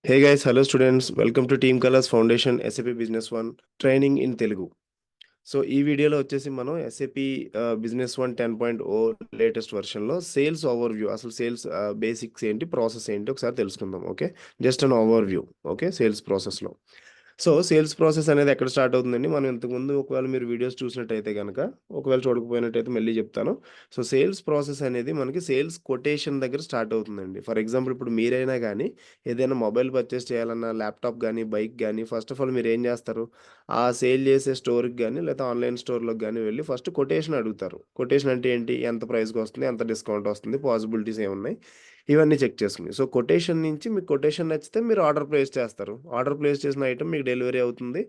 Hey guys, hello students. Welcome to Team Colors Foundation SAP Business One training in Telugu. So ఈ వీడియోలో వచ్చేసి మనం SAP business one 10.0 latest వర్షన్లో sales overview, అసలు sales basics ఏంటి, process ఏంటి ఒకసారి తెలుసుకుందాం. Okay, just an overview. Okay, sales ప్రాసెస్లో. సో సేల్స్ ప్రాసెస్ అనేది ఎక్కడ స్టార్ట్ అవుతుందండి? మనం ఇంతకుముందు ఒకవేళ మీరు వీడియోస్ చూసినట్టయితే కనుక, ఒకవేళ చూడకపోయినట్టయితే మళ్ళీ చెప్తాను. సో సేల్స్ ప్రాసెస్ అనేది మనకి సేల్స్ కొటేషన్ దగ్గర స్టార్ట్ అవుతుందండి. ఫర్ ఎగ్జాంపుల్ ఇప్పుడు మీరైనా కానీ ఏదైనా మొబైల్ పర్చేస్ చేయాలన్నా, ల్యాప్టాప్ కానీ, బైక్ కానీ, ఫస్ట్ ఆఫ్ ఆల్ మీరు ఏం చేస్తారు? ఆ సేల్ చేసే స్టోర్కి కానీ లేదా ఆన్లైన్ స్టోర్లోకి కానీ వెళ్ళి ఫస్ట్ కొటేషన్ అడుగుతారు. కొటేషన్ అంటే ఏంటి? ఎంత ప్రైస్కి వస్తుంది, ఎంత డిస్కౌంట్ వస్తుంది, పాసిబిలిటీస్ ఏమున్నాయి, ఇవన్నీ చెక్ చేసుకుని. సో కొటేషన్ నుంచి మీకు కొటేషన్ నచ్చితే మీరు ఆర్డర్ ప్లేస్ చేస్తారు. ఆర్డర్ ప్లేస్ చేసిన ఐటమ్ మీకు డెలివరీ అవుతుంది.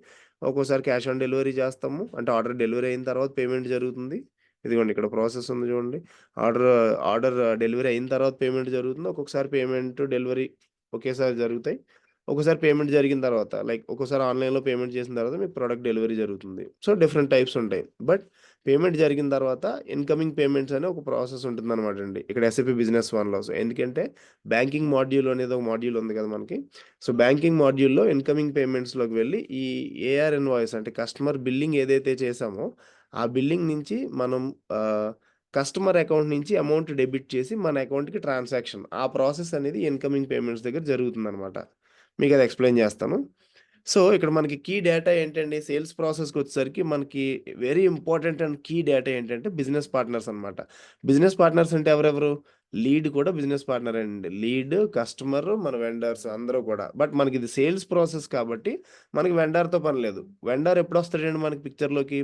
ఒక్కోసారి క్యాష్ ఆన్ డెలివరీ చేస్తాము, అంటే ఆర్డర్ డెలివరీ అయిన తర్వాత పేమెంట్ జరుగుతుంది. ఇదిగోండి ఇక్కడ ప్రాసెస్ ఉంది చూడండి. ఆర్డర్ ఆర్డర్ డెలివరీ అయిన తర్వాత పేమెంట్ జరుగుతుంది. ఒక్కొక్కసారి పేమెంట్ డెలివరీ ఒకేసారి జరుగుతాయి. ఒక్కోసారి పేమెంట్ జరిగిన తర్వాత, లైక్ ఒక్కోసారి ఆన్లైన్లో పేమెంట్ చేసిన తర్వాత మీకు ప్రోడక్ట్ డెలివరీ జరుగుతుంది. సో డిఫరెంట్ టైప్స్ ఉంటాయి. బట్ పేమెంట్ జరిగిన తర్వాత ఇన్కమింగ్ పేమెంట్స్ అనే ఒక ప్రాసెస్ ఉంటుందన్నమాట అండి ఇక్కడ ఎస్ఏపి బిజినెస్ వన్లో. సో ఎందుకంటే బ్యాంకింగ్ మాడ్యూల్ అనేది ఒక మాడ్యూల్ ఉంది కదా మనకి. సో బ్యాంకింగ్ మాడ్యూల్లో ఇన్కమింగ్ పేమెంట్స్లోకి వెళ్ళి ఈ ఏఆర్ ఇన్వాయిస్ అంటే కస్టమర్ బిల్లింగ్ ఏదైతే చేసామో ఆ బిల్లింగ్ నుంచి మనం కస్టమర్ అకౌంట్ నుంచి అమౌంట్ డెబిట్ చేసి మన అకౌంట్కి ట్రాన్సాక్షన్, ఆ ప్రాసెస్ అనేది ఇన్కమింగ్ పేమెంట్స్ దగ్గర జరుగుతుందన్నమాట. మీకు అది ఎక్స్ప్లెయిన్ చేస్తాను. సో ఇక్కడ మనకి కీ డేటా ఏంటండి? సేల్స్ ప్రాసెస్కి వచ్చేసరికి మనకి very important and key data ఏంటంటే బిజినెస్ పార్ట్నర్స్ అనమాట. బిజినెస్ పార్ట్నర్స్ అంటే ఎవరెవరు? లీడ్ కూడా బిజినెస్ పార్ట్నర్ అండి. లీడ్, కస్టమర్, మన వెండర్స్ అందరూ కూడా. బట్ మనకి ఇది సేల్స్ ప్రాసెస్ కాబట్టి మనకి వెండర్తో పని లేదు. వెండర్ ఎప్పుడు వస్తాడండి మనకి పిక్చర్లోకి?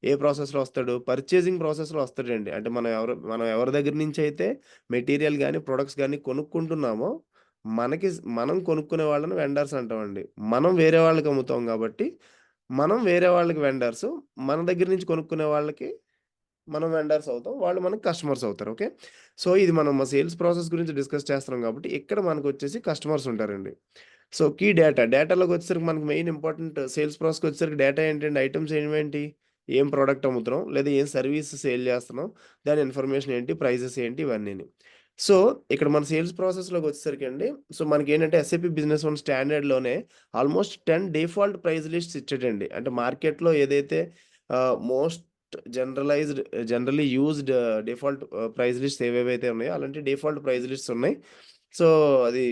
ఏ ప్రాసెస్లో వస్తాడు? పర్చేసింగ్ ప్రాసెస్లో వస్తాడండి. అంటే మనం ఎవరి దగ్గర నుంచి అయితే మెటీరియల్ కానీ, ప్రొడక్ట్స్ కానీ కొనుక్కుంటున్నామో మనం కొనుక్కునే వాళ్ళని వెండర్స్ అంటామండి. మనం వేరే వాళ్ళకి అమ్ముతాం కాబట్టి మనం వేరే వాళ్ళకి వెండర్స్. మన దగ్గర నుంచి కొనుక్కునే వాళ్ళకి మనం వెండర్స్ అవుతాం. వాళ్ళు మనకి కస్టమర్స్ అవుతారు. ఓకే. సో ఇది మనం మా సేల్స్ ప్రాసెస్ గురించి డిస్కస్ చేస్తున్నాం కాబట్టి ఇక్కడ మనకొచ్చేసి కస్టమర్స్ ఉంటారండి. సో కీ డేటాలోకి వచ్చేసరికి మనకు మెయిన్ ఇంపార్టెంట్ సేల్స్ ప్రాసెస్కి వచ్చేసరికి డేటా ఏంటండి? ఐటమ్స్ ఏమేంటి? ఏం ప్రోడక్ట్ అమ్ముతున్నాం, లేదా ఏం సర్వీస్ సేల్ చేస్తున్నాం, దాని ఇన్ఫర్మేషన్ ఏంటి, ప్రైజెస్ ఏంటి, ఇవన్నీని. సో ఇక్కడ మన సేల్స్ ప్రాసెస్లోకి వచ్చేసరికి అండి, సో మనకి ఏంటంటే ఎస్ఏపి బిజినెస్ వన్ స్టాండర్డ్లోనే ఆల్మోస్ట్ 10 డిఫాల్ట్ ప్రైస్ లిస్ట్స్ ఇచ్చాడండి. అంటే మార్కెట్లో ఏదైతే most generally used default price lists ఏవేవైతే ఉన్నాయో అలాంటి డిఫాల్ట్ ప్రైస్ లిస్ట్స్ ఉన్నాయి. సో అది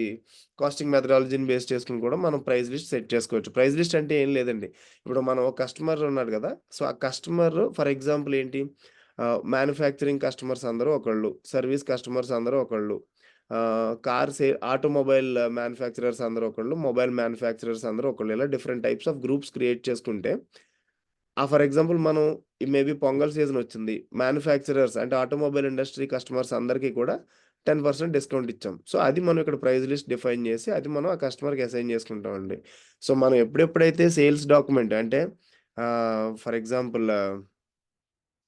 కాస్టింగ్ మెథడాలజీని బేస్ చేసుకుని కూడా మనం ప్రైస్ లిస్ట్ సెట్ చేసుకోవచ్చు. ప్రైస్ లిస్ట్ అంటే ఏం లేదండి. ఇప్పుడు మనం ఒక కస్టమర్ ఉన్నాడు కదా! సో ఆ కస్టమర్ ఫర్ ఎగ్జాంపుల్ ఏంటి? మ్యానుఫ్యాక్చరింగ్ కస్టమర్స్ అందరూ ఒకళ్ళు, సర్వీస్ కస్టమర్స్ అందరూ ఒకళ్ళు, ఆటోమొబైల్ మ్యానుఫ్యాక్చరర్స్ అందరూ ఒకళ్ళు, మొబైల్ మ్యానుఫ్యాక్చరర్స్ అందరూ ఒకళ్ళు, ఇలా different types of groups create చేసుకుంటే ఫర్ ఎగ్జాంపుల్ మనం మేబీ పొంగల్ సీజన్ వచ్చింది. మ్యానుఫ్యాక్చరర్స్ అంటే ఆటోమొబైల్ ఇండస్ట్రీ కస్టమర్స్ అందరికీ కూడా 10% డిస్కౌంట్ ఇచ్చాం. సో అది మనం ఇక్కడ ప్రైస్ లిస్ట్ డిఫైన్ చేసి అది మనం ఆ కస్టమర్‌కి అసైన్ చేసుకుంటామండి. సో మనం ఎప్పుడెప్పుడైతే సేల్స్ డాక్యుమెంట్ అంటే ఫర్ ఎగ్జాంపుల్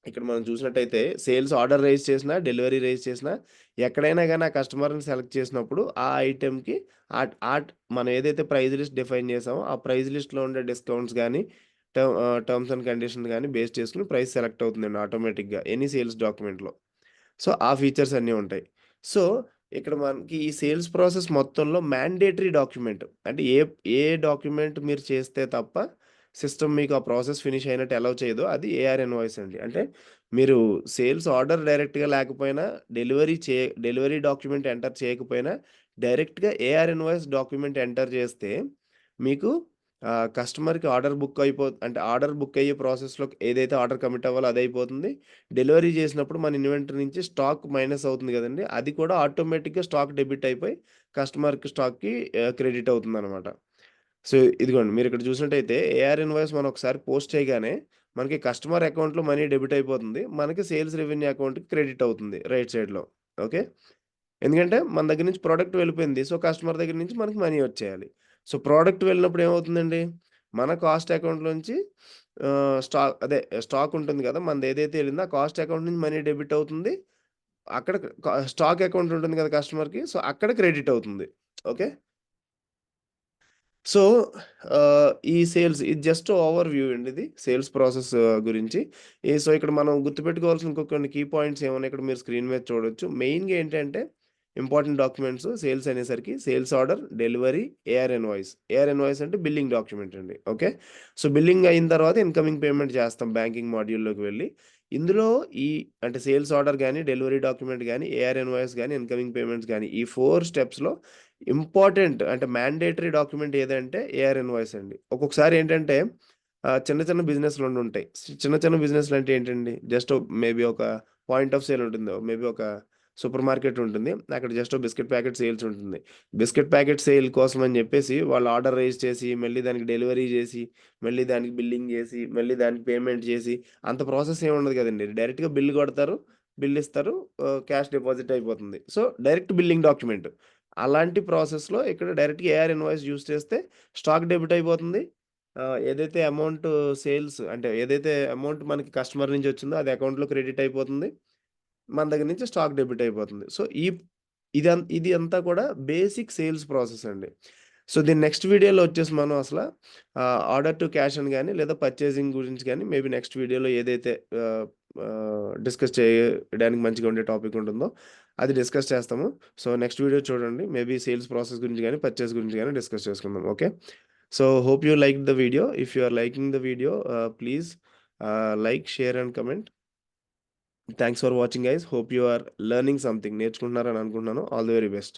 ఇక్కడ మనం చూసినట్టయితే సేల్స్ ఆర్డర్ రైజ్ చేసినా, డెలివరీ రైజ్ చేసినా ఎక్కడైనా గాని ఆ కస్టమర్‌ని సెలెక్ట్ చేసినప్పుడు ఆ ఐటెమ్‌కి ఆట్ ఆట్ మనం ఏదైతే ప్రైస్ లిస్ట్ డిఫైన్ చేసామో ఆ ప్రైస్ లిస్ట్‌లో ఉండే డిస్కౌంట్స్ గాని, టర్మ్స్ అండ్ కండిషన్స్ గాని బేస్ చేసుకొని ప్రైస్ సెలెక్ట్ అవుతుందండి ఆటోమేటిక్‌గా ఎనీ సేల్స్ డాక్యుమెంట్‌లో. సో, ఆ ఫీచర్స్ అన్నీ ఉంటాయి. సో, ఇక్కడ మనకి ఈ సేల్స్ ప్రాసెస్ మొత్తంలో మ్యాండేటరీ డాక్యుమెంట్ అంటే ఏ డాక్యుమెంట్ మీరు చేస్తే తప్ప సిస్టమ్ మీకు ఆ ప్రాసెస్ ఫినిష్ అయినట్టు అలౌ చేయదో అది ఏఆర్ ఇన్వాయిస్ అండి. అంటే మీరు సేల్స్ ఆర్డర్ డైరెక్ట్‌గా లేకపోయినా, డెలివరీ డాక్యుమెంట్ ఎంటర్ చేయకపోయినా డైరెక్ట్‌గా ఏఆర్ ఇన్వాయిస్ డాక్యుమెంట్ ఎంటర్ చేస్తే మీకు కస్టమర్‌కి ఆర్డర్ బుక్ అయ్యే ప్రాసెస్‌లో ఏదైతే ఆర్డర్ కమిట్ అవ్వాలో అదయిపోతుంది. డెలివరీ చేసినప్పుడు మన ఇన్వెంటరీ నుంచి స్టాక్ మైనస్ అవుతుంది గదండీ! అది కూడా ఆటోమేటిక్‌గా స్టాక్ డెబిట్ అయిపోయి కస్టమర్‌కి స్టాక్‌కి క్రెడిట్ అవుతుందనమాట. సో, ఇదిగోండి మీరిక్కడ చూసినట్టయితే ఏఆర్ ఇన్వాయిస్ మనం ఒకసారి పోస్ట్ చేయగానే మనకి కస్టమర్ అకౌంట్‌లో మనీ డెబిట్ అయిపోతుంది. మనకి సేల్స్ రెవెన్యూ అకౌంట్‌కి క్రెడిట్ అవుతుంది రైట్ సైడ్‌లో. ఓకే. ఎందుకంటే మన దగ్గర నుంచి ప్రొడక్ట్ వెళ్ళిపోయింది. సో, కస్టమర్ దగ్గర నుంచి మనకి మనీ వచ్చేయాలి. సో, ప్రొడక్ట్ వెళ్ళినప్పుడు ఏమవుతుందండి? మన కాస్ట్ అకౌంట్‌లోంచి స్టాక్ ఉంటుంది గదా! మనదేదైతే ఎళ్ళిందో ఆ కాస్ట్ అకౌంట్ నుంచి మనీ డెబిట్ అవుతుంది. అక్కడ స్టాక్ అకౌంట్ ఉంటుంది కదా కస్టమర్‌కి. సో, అక్కడ క్రెడిట్ అవుతుంది. ఓకే. సో, ఈ సేల్స్ ఇది జస్ట్ ఓవర్ వ్యూ అండి ఇది. సేల్స్ ప్రాసెస్ గురించి. సో, ఇక్కడ మనం గుర్తుపెట్టుకోవాల్సిన ఇంకో కొన్ని కీ పాయింట్స్ ఏమున్నాయి ఇక్కడ మీరు స్క్రీన్ మీద చూడొచ్చు. మెయిన్‌గా ఏంటంటే, ఇంపార్టెంట్ డాక్యుమెంట్స్ సేల్స్ అనేసరికి sales order, delivery, AR invoice. AR invoice అంటే బిల్లింగ్ డాక్యుమెంట్ అండి. ఓకే. సో బిల్లింగ్ అయిన తర్వాత ఇన్కమింగ్ పేమెంట్ చేస్తాం బ్యాంకింగ్ మాడ్యూల్లోకి వెళ్ళి. ఇందులో ఈ అంటే సేల్స్ ఆర్డర్ గానీ, డెలివరీ డాక్యుమెంట్ గానీ, ఏఆర్ ఇన్వాయిస్ గానీ, ఇన్కమింగ్ పేమెంట్స్ గానీ ఈ 4 స్టెప్స్‌లో ఇంపార్టెంట్ అంటే మ్యాండేటరీ డాక్యుమెంట్ ఏదంటే ఏఆర్ ఇన్వాయిస్ అండి. ఒక్కొక్కసారి ఏంటంటే చిన్న చిన్న బిజినెస్‌లు ఉండుంటాయి. చిన్న చిన్న బిజినెస్‌లు అంటే ఏంటండి? జస్ట్ మేబీ ఒక పాయింట్ ఆఫ్ సేల్ ఉంటుంది. మేబీ ఒక సూపర్ మార్కెట్ ఉంటుంది. అక్కడ జస్ట్ బిస్కెట్ ప్యాకెట్ సేల్స్ ఉంటుంది. బిస్కెట్ ప్యాకెట్ సేల్ కోసం అని చెప్పేసి వాళ్ళు ఆర్డర్ రైజ్ చేసి, మళ్ళీ దానికి డెలివరీ చేసి, మళ్ళీ దానికి బిల్లింగ్ చేసి, మళ్ళీ దానికి పేమెంట్ చేసి అంత ప్రాసెస్ ఏమి ఉండదు కదండీ. డైరెక్ట్‌గా బిల్ కొడతారు, బిల్ ఇస్తారు, క్యాష్ డిపాజిట్ అయిపోతుంది. So, direct billing document. అలాంటి ప్రాసెస్‌లో ఇక్కడ డైరెక్ట్‌గా ఏఆర్ ఇన్వాయిస్ యూజ్ చేస్తే స్టాక్ డెబిట్ అయిపోతుంది. ఏదైతే అమౌంట్ సేల్స్ అంటే ఏదైతే అమౌంట్ మనకి కస్టమర్ నుంచి వచ్చిందో అది అకౌంట్‌లో క్రెడిట్ అయిపోతుంది. మన దగ్గర నుంచి స్టాక్ డెబిట్ అయిపోతుంది. సో, ఇది అంతా కూడా బేసిక్ సేల్స్ ప్రాసెస్ అండి. సో, దీని నెక్స్ట్ వీడియోలో వచ్చేసి మనం అసల ఆర్డర్ టు క్యాష్ అని గాని, లేదా పర్చేసింగ్ గురించి గాని మేబీ నెక్స్ట్ వీడియోలో ఏదైతే ఆహ్, డిస్కస్ చేయడానికి మంచిగా ఉండే టాపిక్ ఉంటుందో అది డిస్కస్ చేస్తాము. సో, నెక్స్ట్ వీడియో చూడండి. మేబీ సేల్స్ ప్రాసెస్ గురించి గాని, పర్చేస్ గురించి గాని డిస్కస్ చేసుకుందాం. Okay. So, hope you liked the video. If you are liking the video, please like, share and comment. Thanks for watching guys. Hope you are learning something. నేర్చుకుంటున్నారని అనుకుంటున్నాను. All the very best.